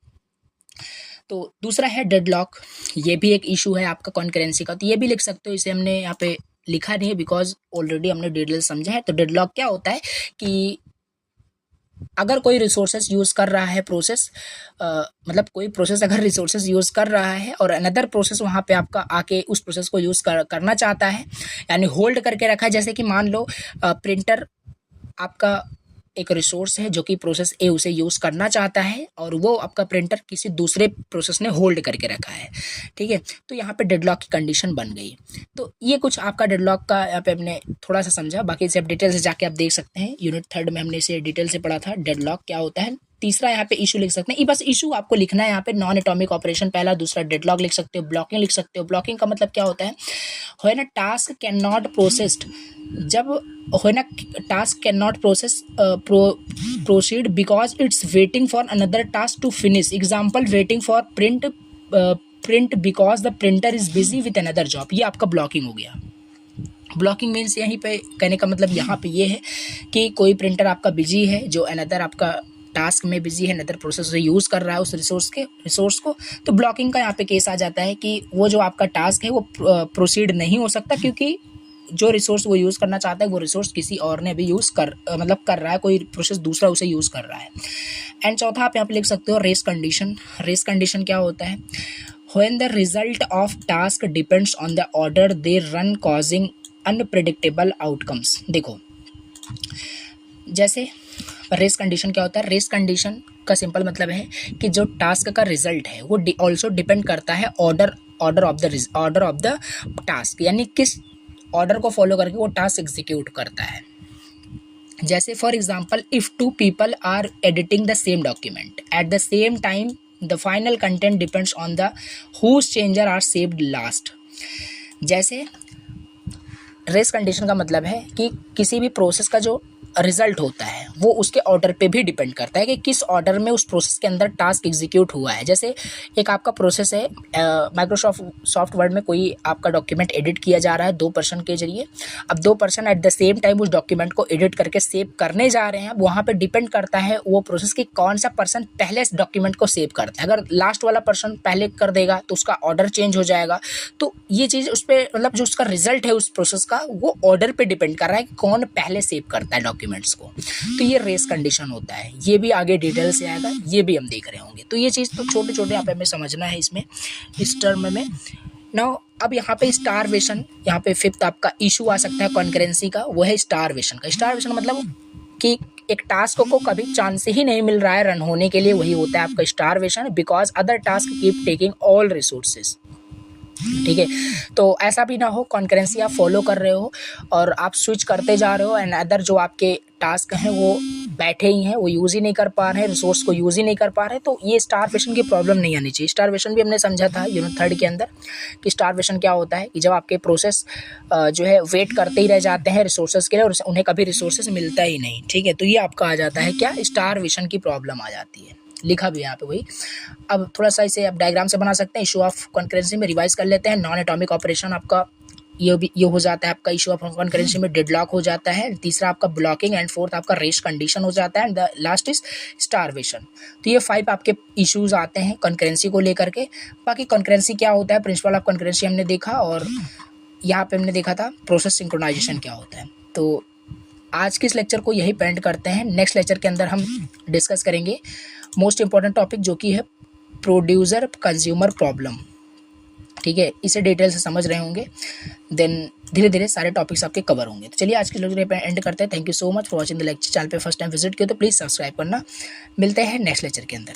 तो दूसरा है डेडलॉक, ये भी एक इशू है आपका कॉन्करेंसी का। तो ये भी लिख सकते हो, इसे हमने यहाँ पे लिखा नहीं है बिकॉज ऑलरेडी हमने डिटेल समझा है। तो डेडलॉक क्या होता है कि अगर कोई रिसोर्सेज यूज़ कर रहा है प्रोसेस, मतलब कोई प्रोसेस अगर रिसोर्सेज यूज़ कर रहा है और अनदर प्रोसेस वहाँ पे आपका आके उस प्रोसेस को यूज़ करना चाहता है, यानी होल्ड करके रखा है। जैसे कि मान लो प्रिंटर आपका एक रिसोर्स है जो कि प्रोसेस ए उसे यूज़ करना चाहता है और वो आपका प्रिंटर किसी दूसरे प्रोसेस ने होल्ड करके रखा है, ठीक है। तो यहाँ पे डेडलॉक की कंडीशन बन गई। तो ये कुछ आपका डेडलॉक का यहाँ पे हमने थोड़ा सा समझा, बाकी इसे आप डिटेल से जाके आप देख सकते हैं। यूनिट 3 में हमने इसे डिटेल से पढ़ा था, डेडलॉक क्या होता है। तीसरा यहाँ पे इशू लिख सकते हैं, बस इशू आपको लिखना है यहाँ पे, नॉन एटॉमिक ऑपरेशन पहला, दूसरा डेडलॉक लिख सकते हो, ब्लॉकिंग लिख सकते हो। ब्लॉकिंग का मतलब क्या होता है, when a task can not processed, जब when a task can not process proceed because it's waiting for another task to finish. Example, waiting for print because the printer is busy with another job. ये आपका ब्लॉकिंग हो गया। ब्लॉकिंग मीन्स यहीं पे कहने का मतलब यहाँ पे ये है कि कोई प्रिंटर आपका बिजी है, जो अनदर आपका टास्क में बिजी है, अनदर प्रोसेस से यूज़ कर रहा है उस रिसोर्स को। तो ब्लॉकिंग का यहाँ पे केस आ जाता है कि वो जो आपका टास्क है वो प्रोसीड नहीं हो सकता, क्योंकि जो रिसोर्स वो यूज़ करना चाहता है वो रिसोर्स किसी और ने भी यूज़ कर रहा है, कोई प्रोसेस दूसरा उसे यूज़ कर रहा है। एंड चौथा आप यहाँ पे लिख सकते हो रेस कंडीशन। रेस कंडीशन क्या होता है? When the result of task depends on the order they run causing unpredictable outcomes. देखो जैसे रेस कंडीशन क्या होता है? रेस कंडीशन का सिंपल मतलब है कि जो टास्क का रिजल्ट है वो ऑल्सो डिपेंड करता है ऑर्डर ऑफ द टास्क, यानी किस ऑर्डर को फॉलो करके वो टास्क एग्जीक्यूट करता है। जैसे for example if two people are editing the same document at the same time the final content depends on the whose changes are saved last. जैसे रेस कंडीशन का मतलब है कि किसी भी प्रोसेस का जो रिजल्ट होता है वो उसके ऑर्डर पे भी डिपेंड करता है कि किस ऑर्डर में उस प्रोसेस के अंदर टास्क एग्जीक्यूट हुआ है। जैसे एक आपका प्रोसेस है माइक्रोसॉफ्ट वर्ड में कोई आपका डॉक्यूमेंट एडिट किया जा रहा है 2 पर्सन के जरिए। अब 2 person at the same time उस डॉक्यूमेंट को एडिट करके सेव करने जा रहे हैं। वहाँ पे डिपेंड करता है वो प्रोसेस कि कौन सा पर्सन पहले इस डॉक्यूमेंट को सेव करता है। अगर लास्ट वाला पर्सन पहले कर देगा तो उसका ऑर्डर चेंज हो जाएगा। तो ये चीज़ उस पर मतलब जो उसका रिजल्ट है उस प्रोसेस का वो ऑर्डर पे डिपेंड कर रहा है कि कौन पहले सेव करता है डॉक्यूमेंट्स को। तो ये रेस कंडीशन होता है। ये भी आगे डिटेल से आएगा, ये भी हम देख रहे होंगे। तो ये चीज़ तो छोटे छोटे यहाँ पे हमें समझना है इसमें, इस टर्म में। नाउ अब यहाँ पे स्टारवेशन, यहाँ पे 5th आपका इशू आ सकता है कॉन्करेंसी का, वो है स्टारवेशन का। स्टारवेशन मतलब कि एक टास्क को कभी चांस ही नहीं मिल रहा है रन होने के लिए, वही होता है आपका starvation. Because other task keep taking all resources. ठीक है, तो ऐसा भी ना हो कॉन्करेंसी आप फॉलो कर रहे हो और आप स्विच करते जा रहे हो एंड अदर जो आपके टास्क हैं वो बैठे ही हैं, वो यूज़ ही नहीं कर पा रहे हैं, रिसोर्स को यूज़ ही नहीं कर पा रहे। तो ये स्टारवेशन की प्रॉब्लम नहीं आनी चाहिए। स्टारवेशन भी हमने समझा था यूनिट 3 के अंदर कि स्टारवेशन क्या होता है कि जब आपके प्रोसेस जो है वेट करते ही रह जाते हैं रिसोर्सेज के लिए और उन्हें कभी रिसोर्सेज मिलता ही नहीं। ठीक है, तो ये आपका आ जाता है क्या, स्टारवेशन की प्रॉब्लम आ जाती है। लिखा भी है यहाँ पे वही। अब थोड़ा सा इसे आप डायग्राम से बना सकते हैं। इशू ऑफ कॉन्करेंसी में रिवाइज कर लेते हैं। नॉन एटॉमिक ऑपरेशन आपका ये हो जाता है आपका इशू ऑफ कॉन्करेंसी में, डेडलॉक हो जाता है। तीसरा आपका ब्लॉकिंग एंड 4th आपका रेस कंडीशन हो जाता है and the last is starvation. तो ये 5 आपके इश्यूज आते हैं कॉन्करेंसी को लेकर के। बाकी कॉन्करेंसी क्या होता है, प्रिंसिपल ऑफ कॉन्करेंसी हमने देखा और यहाँ पे हमने देखा था प्रोसेस सिंक्रोनाइजेशन क्या होता है। तो आज के इस लेक्चर को यही पेंड करते हैं। नेक्स्ट लेक्चर के अंदर हम डिस्कस करेंगे मोस्ट इंपॉर्टेंट टॉपिक जो कि है प्रोड्यूसर कंज्यूमर प्रॉब्लम। ठीक है, इसे डिटेल से समझ रहे होंगे, देन धीरे धीरे सारे टॉपिक्स आपके कवर होंगे। तो चलिए आज के लेक्चर पे एंड करते हैं। Thank you so much for watching the lecture. Channel पे फर्स्ट टाइम विजिट किया तो प्लीज़ सब्सक्राइब करना। मिलते हैं नेक्स्ट लेक्चर के अंदर।